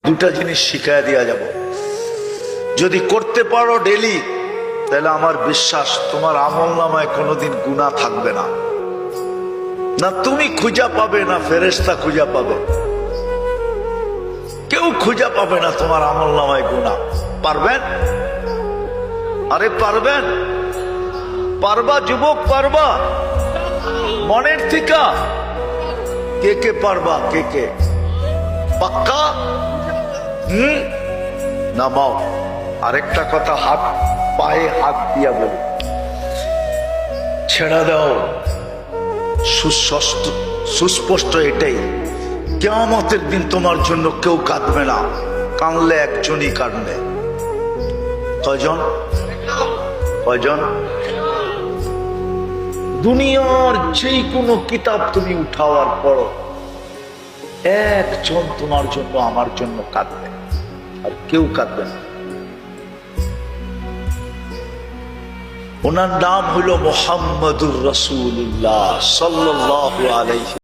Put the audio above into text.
দুটা জিনিস শিখায় দিয়া যাব। যদি করতে পারো ডেলি, তাহলে আমার বিশ্বাস তোমার আমলনামায় কোনোদিন গুনাহ থাকবে না। না তুমি খুঁজা পাবে, না ফেরেশতা খুঁজা পাবে, কেউ খুঁজা পাবে না তোমার আমলনামায় গুনাহ। পারবেন? আরে পারবেন? পারবা যুবক, পারবা? মনের থেকে কে কে পারবা? কে কে পাক্কা? নামাও। আরেকটা কথা হাত পায়ে হাত দিয়া বলি, ছেড়া দাও। সুস্পষ্ট এটাই, কিয়ামতের দিন তোমার জন্য কেউ কাঁদবে না, কাঁদলে একজনই কাঁদবে। কয়জন? কয়জন? দুনিয়ার যে কোনো কিতাব তুমি উঠাও আর পড়ো, একজন তোমার জন্য আমার জন্য কাঁদবে, আর কেউ কাঁদবে না। ওনার নাম হইল মুহাম্মদুর রাসূলুল্লাহ সাল্লাল্লাহু আলাইহি